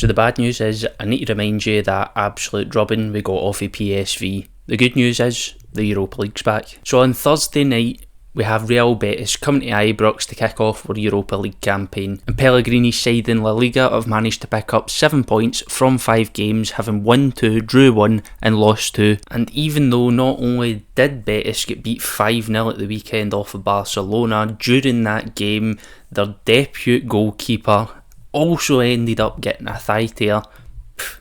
So the bad news is, I need to remind you that absolute drubbing we got off of PSV. The good news is, the Europa League's back. So on Thursday night, we have Real Betis coming to Ibrox to kick off our Europa League campaign, and Pellegrini's side in La Liga have managed to pick up 7 points from 5 games, having won 2, drew 1 and lost 2. And even though not only did Betis get beat 5-0 at the weekend off of Barcelona, during that game their debut goalkeeper also ended up getting a thigh tear.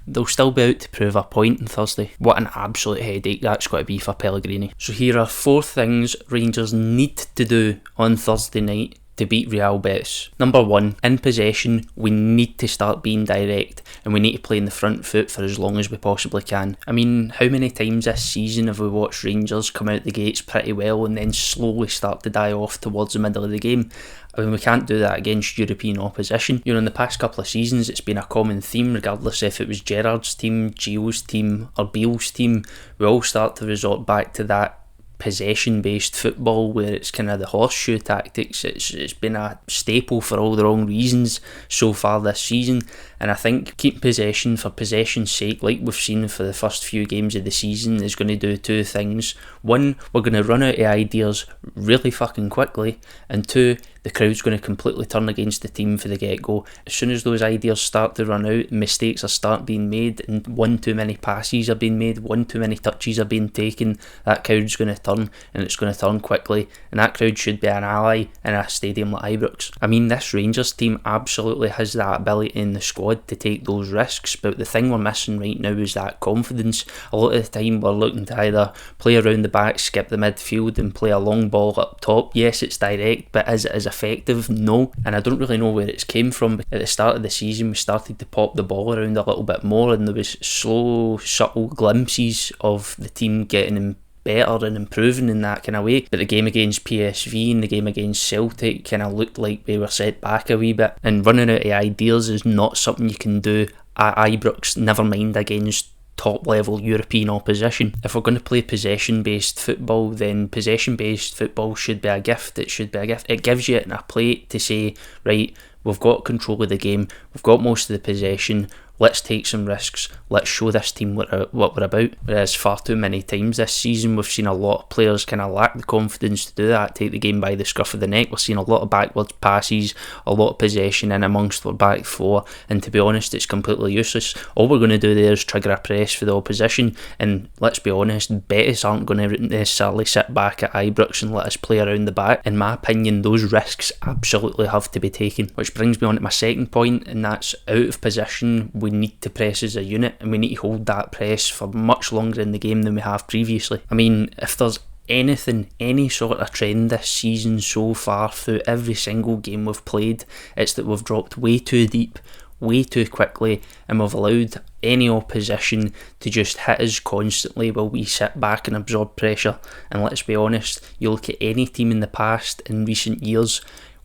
They'll still be out to prove a point on Thursday. What an absolute headache that's got to be for Pellegrini. So here are 4 things Rangers need to do on Thursday night to beat Real Betis. Number 1, in possession, we need to start being direct, and we need to play in the front foot for as long as we possibly can. I mean, how many times this season have we watched Rangers come out the gates pretty well and then slowly start to die off towards the middle of the game? I mean, we can't do that against European opposition. You know, in the past couple of seasons, it's been a common theme, regardless if it was Gerrard's team, Gio's team, or Beale's team. We all start to resort back to that possession-based football where it's kind of the horseshoe tactics. It's been a staple for all the wrong reasons so far this season, and I think keep possession for possession's sake, like we've seen for the first few games of the season, is going to do 2 things. 1, we're going to run out of ideas really fucking quickly, and 2, the crowd's going to completely turn against the team for the get-go. As soon as those ideas start to run out, mistakes are start being made, and 1 too many passes are being made, 1 too many touches are being taken, that crowd's going to turn, and it's going to turn quickly, and that crowd should be an ally in a stadium like Ibrox. I mean, this Rangers team absolutely has that ability in the squad to take those risks, but the thing we're missing right now is that confidence. A lot of the time we're looking to either play around the back, skip the midfield and play a long ball up top. Yes, it's direct, but is it as effective? No. And I don't really know where it's came from. At the start of the season we started to pop the ball around a little bit more, and there was slow, subtle glimpses of the team getting better and improving in that kind of way. But the game against PSV and the game against Celtic kind of looked like we were set back a wee bit, and running out of ideas is not something you can do at Ibrox, never mind against top level European opposition. If we're going to play possession based football, then possession based football should be a gift. It should be a gift. It gives you it in a plate to say, right, we've got control of the game, we've got most of the possession, let's take some risks, let's show this team what we're about. Whereas far too many times this season we've seen a lot of players kind of lack the confidence to do that, take the game by the scruff of the neck. We're seeing a lot of backwards passes, a lot of possession in amongst our back 4, and to be honest it's completely useless. All we're going to do there is trigger a press for the opposition, and let's be honest, Betis aren't going to necessarily sit back at Ibrox and let us play around the back. In my opinion, those risks absolutely have to be taken. Which brings me on to my second point, and that's out of position we need to press as a unit, and we need to hold that press for much longer in the game than we have previously. I mean, if there's any sort of trend this season so far through every single game we've played, it's that we've dropped way too deep, way too quickly, and we've allowed any opposition to just hit us constantly while we sit back and absorb pressure. And let's be honest, you look at any team in the past, in recent years,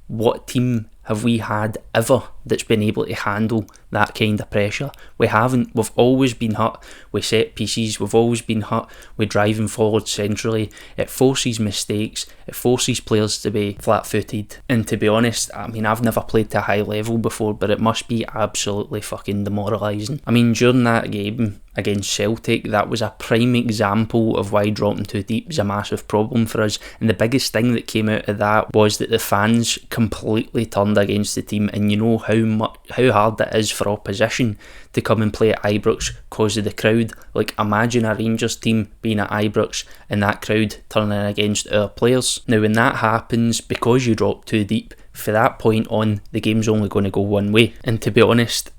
what team have we had ever that's been able to handle that kind of pressure? We haven't. We've always been hurt with set pieces, we've always been hurt with driving forward centrally. It forces mistakes, it forces players to be flat-footed, and to be honest, I mean, I've never played to a high level before, but it must be absolutely fucking demoralising. I mean, during that game against Celtic, that was a prime example of why dropping too deep is a massive problem for us, and the biggest thing that came out of that was that the fans completely turned against the team. And you know how hard it is for opposition to come and play at Ibrox because of the crowd. Like, imagine a Rangers team being at Ibrox and that crowd turning against our players. Now when that happens, because you drop too deep, from that point on the game's only going to go one way. And to be honest,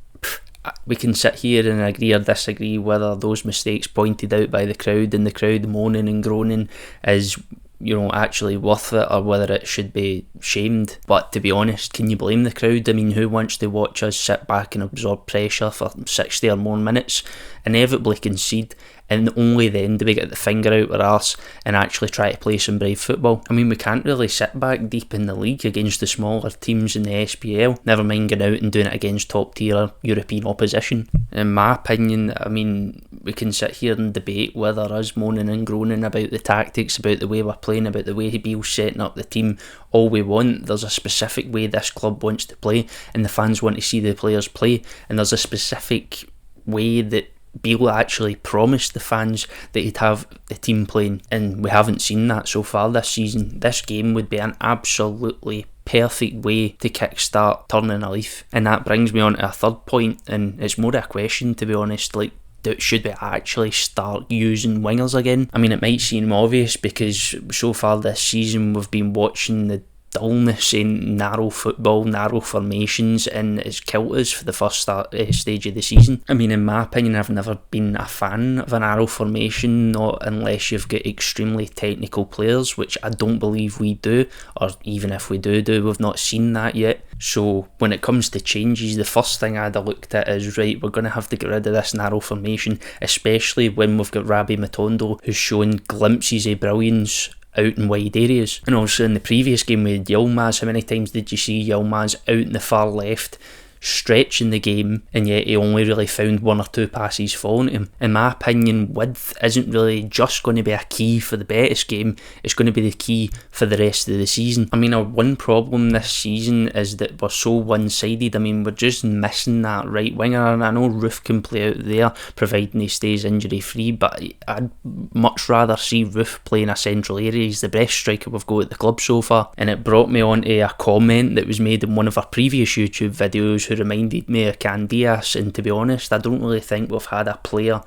we can sit here and agree or disagree whether those mistakes pointed out by the crowd and the crowd moaning and groaning is, you know, actually worth it, or whether it should be shamed. But to be honest, can you blame the crowd? I mean, who wants to watch us sit back and absorb pressure for 60 or more minutes, inevitably concede, and only then do we get the finger out our arse and actually try to play some brave football. I mean, we can't really sit back deep in the league against the smaller teams in the SPL, never mind going out and doing it against top tier European opposition. In my opinion, I mean, we can sit here and debate whether us moaning and groaning about the tactics, about the way we're playing, about the way Beale's setting up the team, all we want. There's a specific way this club wants to play, and the fans want to see the players play, and there's a specific way that Beale actually promised the fans that he'd have the team playing, and we haven't seen that so far this season. This game would be an absolutely perfect way to kickstart turning a leaf. And that brings me on to a third point, and it's more a question, to be honest. Like, should we actually start using wingers again? I mean, it might seem obvious because so far this season we've been watching the dullness in narrow football, narrow formations, and it's killed us for the first stage of the season. I mean, in my opinion, I've never been a fan of a narrow formation, not unless you've got extremely technical players, which I don't believe we do, or even if we do, we've not seen that yet. So when it comes to changes, the first thing I'd have looked at is, right, we're going to have to get rid of this narrow formation, especially when we've got Rabbi Matondo, who's shown glimpses of brilliance out in wide areas. And also in the previous game with Yilmaz, how many times did you see Yilmaz out in the far left stretching the game, and yet he only really found one or two passes falling to him? In my opinion, width isn't really just going to be a key for the Betis game, it's going to be the key for the rest of the season. I mean, our one problem this season is that we're so one-sided. I mean, we're just missing that right winger, and I know Roof can play out there providing he stays injury free, but I'd much rather see Roof playing a central area. He's the best striker we've got at the club so far. And it brought me on to a comment that was made in one of our previous YouTube videos who reminded me of Candias, and to be honest, I don't really think we've had a player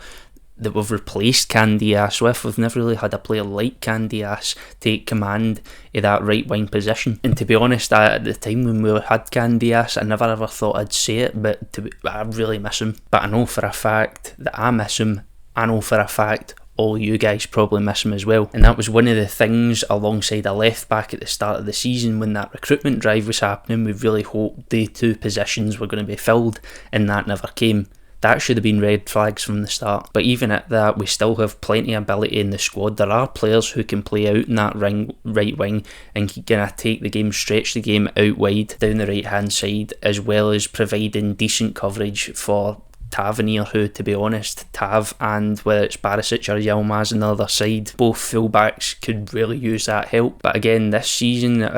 that we've replaced Candias with. We've never really had a player like Candias take command of that right wing position. And to be honest, at the time when we had Candias, I never ever thought I'd say it, but I really miss him. But I know for a fact that I miss him. I know for a fact all you guys probably miss him as well. And that was one of the things, alongside a left back at the start of the season when that recruitment drive was happening. We really hoped the two positions were going to be filled, and that never came. That should have been red flags from the start. But even at that, we still have plenty of ability in the squad. There are players who can play out in that right wing and can kind of take the game, stretch the game out wide down the right hand side, as well as providing decent coverage for Tavernier, who, to be honest, Tav and whether it's Barisic or Yilmaz on the other side, both fullbacks could really use that help. But again, this season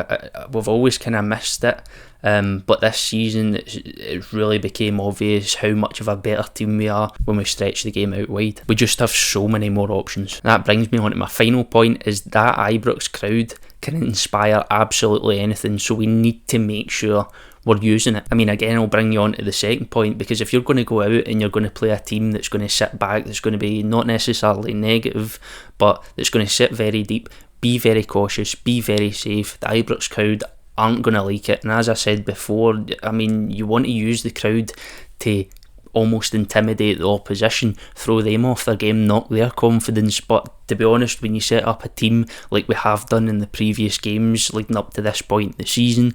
we've always kind of missed it, but this season it really became obvious how much of a better team we are when we stretch the game out wide. We just have so many more options. That brings me on to my final point, is that Ibrox crowd can inspire absolutely anything, so we need to make sure we're using it. I mean, again, I'll bring you on to the second point, because if you're going to go out and you're going to play a team that's going to sit back, that's going to be not necessarily negative, but that's going to sit very deep, be very cautious, be very safe. The Ibrox crowd aren't going to like it. And as I said before, I mean, you want to use the crowd to almost intimidate the opposition, throw them off their game, knock their confidence. But to be honest, when you set up a team like we have done in the previous games leading up to this point in the season,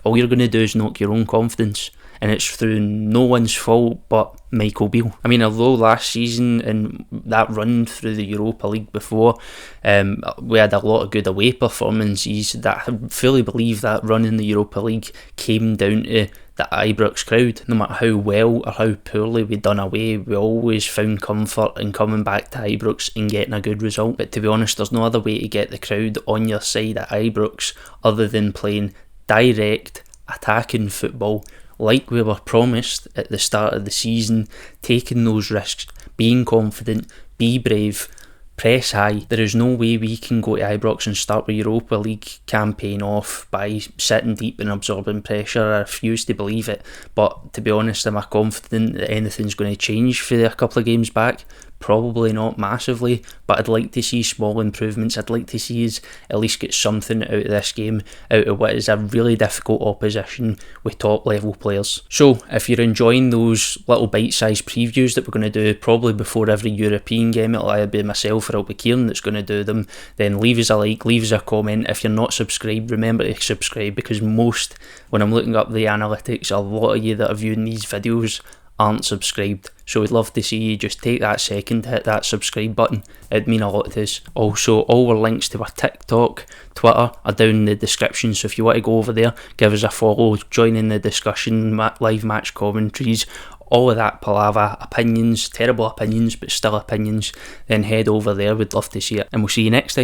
all you're going to do is knock your own confidence, and it's through no one's fault but Michael Beale. I mean, although last season and that run through the Europa League before, we had a lot of good away performances, that I fully believe that run in the Europa League came down to the Ibrox crowd. No matter how well or how poorly we done away, we always found comfort in coming back to Ibrox and getting a good result. But to be honest, there's no other way to get the crowd on your side at Ibrox other than playing direct attacking football like we were promised at the start of the season, taking those risks, being confident, be brave, press high. There is no way we can go to Ibrox and start the Europa League campaign off by sitting deep and absorbing pressure. I refuse to believe it, but to be honest, am I confident that anything's going to change for a couple of games back? Probably not massively, but I'd like to see small improvements. I'd like to see us at least get something out of this game, out of what is a really difficult opposition with top level players. So if you're enjoying those little bite-sized previews that we're going to do probably before every European game, it'll either be myself or it'll be Kieran that's going to do them, then leave us a like, leave us a comment. If you're not subscribed, remember to subscribe, because when I'm looking up the analytics, a lot of you that are viewing these videos aren't subscribed. So we'd love to see you just take that second to hit that subscribe button. It'd mean a lot to us. Also, all our links to our TikTok, Twitter are down in the description, so if you want to go over there, give us a follow, join in the discussion, live match commentaries, all of that palaver, opinions, terrible opinions but still opinions, then head over there. We'd love to see it, and we'll see you next time.